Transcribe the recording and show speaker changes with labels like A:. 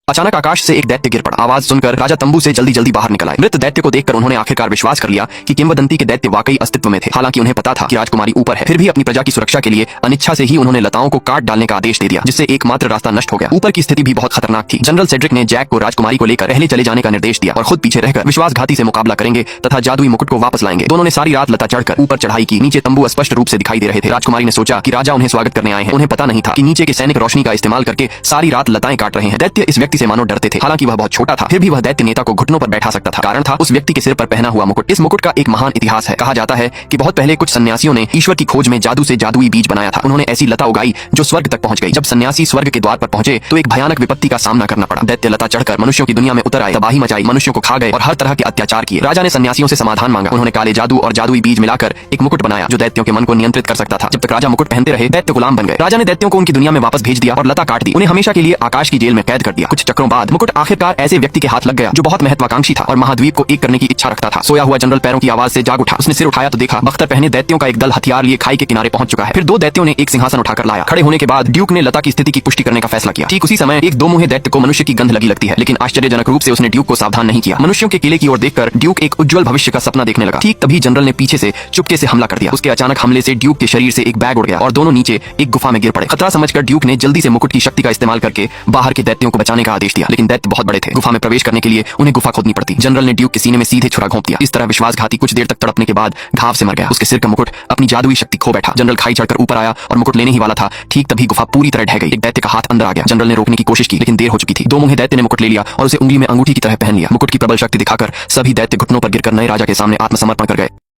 A: अचानक आकाश से एक दैत्य गिर पड़ा। आवाज सुनकर राजा तंबू से जल्दी जल्दी बाहर निकल आए। मृत दैत्य को देखकर उन्होंने आखिरकार विश्वास कर लिया कि किंवदंती के दैत्य वाकई अस्तित्व में थे। हालांकि उन्हें पता था कि राजकुमारी ऊपर है, फिर भी अपनी प्रजा की सुरक्षा के लिए अनिच्छा से ही उन्होंने लताओं को काट डालने का आदेश दे दिया, जिससे एकमात्र रास्ता नष्ट हो गया। ऊपर की स्थिति भी बहुत खतरनाक थी। जनरल सेड्रिक ने जैक को राजकुमारी को लेकर पहले चले जाने का निर्देश दिया और खुद पीछे रहकर विश्वासघाती से मुकाबला करेंगे तथा जादुई मुकुट को वापस लाएंगे। दोनों ने सारी रात लता चढ़कर ऊपर चढ़ाई की। नीचे तंबू स्पष्ट रूप से दिखाई दे रहे थे। राजकुमारी ने सोचा कि राजा उन्हें स्वागत करने आए हैं। उन्हें पता नहीं था कि नीचे के सैनिक रोशनी का इस्तेमाल करके सारी रात लताएं काट रहे हैं। दैत्य इस व्यक्ति से मानो डरते थे। हालांकि वह बहुत छोटा था, फिर भी वह दैत्य नेता को घुटनों पर बैठा सकता था। कारण था उस व्यक्ति के सिर पर पहना हुआ मुकुट। इस मुकुट का एक महान इतिहास है। कहा जाता है कि बहुत पहले कुछ सन्यासियों ने ईश्वर की खोज में जादू से जादुई बीज बनाया था। उन्होंने ऐसी लता उगाई जो स्वर्ग तक पहुंच गई। जब सन्यासी स्वर्ग के द्वार पर पहुंचे तो एक भयानक विपत्ति का सामना करना पड़ा। दैत्य लता चढ़कर मनुष्यों की दुनिया में उतर आए, तबाही मचाई, मनुष्यों को खा गए और हर तरह के अत्याचार किए। राजा ने सन्यासियों से समाधान मांगा। उन्होंने काले जादू और जादुई बीज मिलाकर एक मुकुट बनाया जो दैत्यों के मन को नियंत्रित कर सकता था। जब तक राजा मुकुट पहनते रहे, दैत्य गुलाम बन गए। राजा ने दैत्यों को उनकी दुनिया में वापस भेज दिया और लता काट दी। उन्हें हमेशा के लिए आकाश की जेल में कैद कर दिया। कुछ चक्रों बाद मुकुट आखिरकार ऐसे व्यक्ति के हाथ लग गया जो बहुत महत्वाकांक्षी था और महाद्वीप को एक करने की इच्छा रखता था। सोया हुआ जनरल पैरों की आवाज से जाग उठा। उसने सिर उठाया तो देखा बख्तर पहने दैत्यों का एक दल हथियार लिए खाई के किनारे पहुंच चुका है। फिर दो दैत्यों ने एक सिंहासन उठाकर लाया। खड़े होने के बाद ड्यूक ने लता की स्थिति की पुष्टि करने का फैसला किया। ठीक उसी समय एक दो मुहे दैत्य को मनुष्य की गंध लगती है, लेकिन आश्चर्यजनक रूप से उसने ड्यूक को सावधान नहीं किया। मनुष्यों के किले की ओर देखकर ड्यूक एक उज्जवल भविष्य का सपना देखने लगा। ठीक तभी जनरल ने पीछे से चुपके से हमला कर दिया। उसके अचानक हमले से ड्यूक के शरीर से एक बैग उड़ गया और दोनों नीचे एक गुफा में गिर पड़े। खतरा समझकर ड्यूक ने जल्दी से मुकुट की शक्ति का इस्तेमाल करके बाहर के दैत्यों को बचाने का आदेश दिया, लेकिन दैत्य बहुत बड़े थे। गुफा में प्रवेश करने के लिए उन्हें गुफा खोदनी पड़ती। जनरल ने ड्यूक के सीने में सीधे छुरा घोंप दिया। इस तरह विश्वासघाती कुछ देर तक तड़पने के बाद घाव से मर गया। उसके सिर का मुकुट अपनी जादुई शक्ति खो बैठा। जनरल खाई चढ़कर ऊपर आया और मुकुट लेने ही वाला था। ठीक तभी गुफा पूरी तरह ढह गई। एक दैत्य का हाथ अंदर आ गया। जनरल ने रोकने की कोशिश की, लेकिन देर हो चुकी थी। दो मुहे दैत्य ने मुकुट ले लिया और उसे उंगली में अंगूठी की तरह पहन लिया। मुकुट की प्रबल शक्ति दिखाकर सभी दैत्य घुटनों पर गिरकर नए राजा के सामने आत्मसमर्पण कर गए।